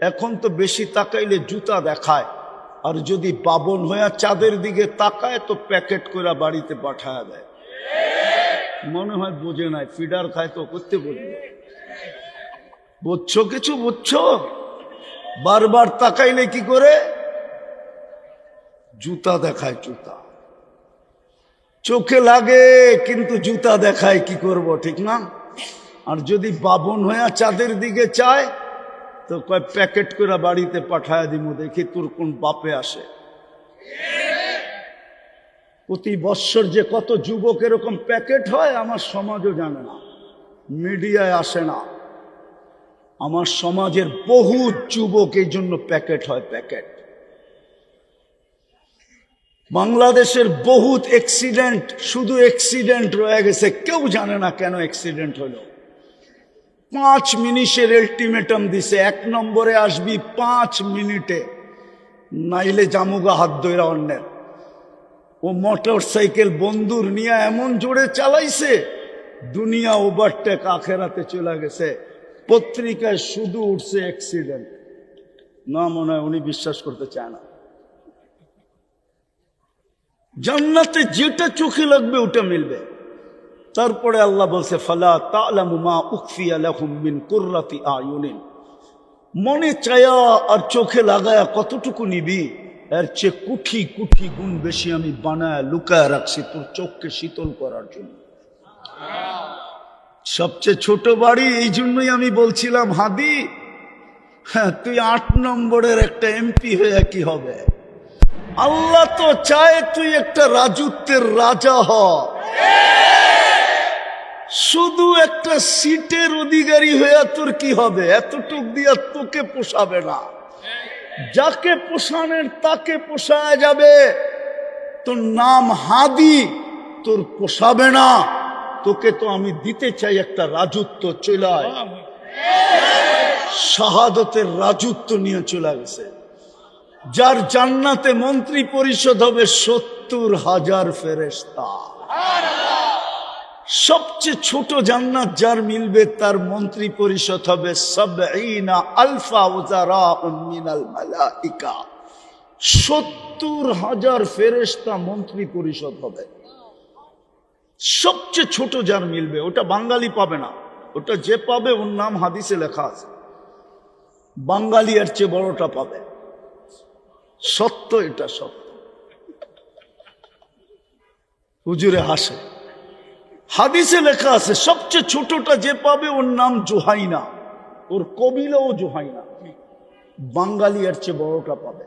এখন তো বেশি তাকাইলে জুতা দেখায়, আর যদি বাবন হইয়া চাঁদের দিকে তাকায় তো প্যাকেট করে বাড়িতে পাঠায় দেয়। মনে হয় বোঝে নাই, ফিডার খায় তো করতে বলবে। বুঝছো কিছু? বুঝছো? বারবার তাকাইলে কি করে? জুতা দেখায়, জুতা চোখে লাগে কিন্তু জুতা দেখায়, কি করব, ঠিক না? আর যদি বাবন হইয়া চাঁদের দিকে চায় তো কয় প্যাকেট করে বাড়িতে পাঠায় দিব, দেখি তোর কোন বাপে আসে। প্রতি বৎসর যে কত যুবক এরকম প্যাকেট হয় আমার সমাজও জানে না, মিডিয়ায় আসে না। আমার সমাজের বহু যুবক এই জন্য প্যাকেট হয়, প্যাকেট। বাংলাদেশের বহুত অ্যাক্সিডেন্ট, শুধু অ্যাক্সিডেন্ট রয়ে গেছে, কেউ জানে না কেন অ্যাক্সিডেন্ট হলো। 5 মিনিটের আলটিমেটাম দিছে, 1 নম্বরে আসবি 5 মিনিটে, নাইলে জামুগা হাত ধইরা অন্যের। ও মোটর সাইকেল বন্দুর নিয়ে এমন জোরে চালাইছে, দুনিয়া ওভারটেক, আখেরাতে চলে গেছে। পত্রিকায় শুধু উঠছে অ্যাক্সিডেন্ট। না, মনে হয় উনি বিশ্বাস করতে চায় না। জান্নাতে যেটা চোখে লাগবে ওটা মিলবে। তারপরে আল্লাহ বলছে ফালা তা'লামু মা উখফিয়া লাহুম মিন কুররাতি আয়ুনিন। মনে চায়া আর চোখে লাগায়া কতটুকু নিবি, এর চেয়ে কুঠি কুঠি গুণ বেশি আমি বানায় লুকায় রাখছি তোর চোখকে শীতল করার জন্য। সবচেয়ে ছোট বাড়ি, এই জন্যই আমি বলছিলাম হাদি, হ্যাঁ, তুই 8 নম্বরের একটা এমপি হয়ে কি হবে? আল্লাহ তো চায় তুই একটা রাজত্বের রাজা হ, শুধু একটা সিটের অধিকারী হয়ে তোর কি হবে? এতটুক দিয়া তোকে পোষাবে না। যাকে পোষানের তাকে পোষায় যাবে। তোর নাম হাদি, তোর পোষাবে না। তোকে তো আমি দিতে চাই একটা রাজত্ব, চলায় শাহাদতের রাজত্ব নিয়ে চলে গেছে। যার জান্নাতে মন্ত্রী পরিষদ হবে 70,000 ফেরেশতা। সবচেয়ে ছোট জান্নাত যার মিলবে তার মন্ত্রী পরিষদ হবে 70,000 উযারা মিনাল মালাইকা। 70,000 ফেরেশতা মন্ত্রী পরিষদ হবে। সবচেয়ে ছোট যার মিলবে, ওটা বাঙালি পাবে না। ওটা যে পাবে ওর নাম হাদিসে লেখা আছে, বাঙালি এর চেয়ে বড়টা পাবে। সত্য, এটা সত্য। হুজুরে হাসে, হাদিসে লেখা আছে সবচেয়ে ছোটটা যে পাবে ওর নাম জুহাইনা, ওর কবিলাও জুহাইনা। বাঙালি এর চেয়ে বড়টা পাবে।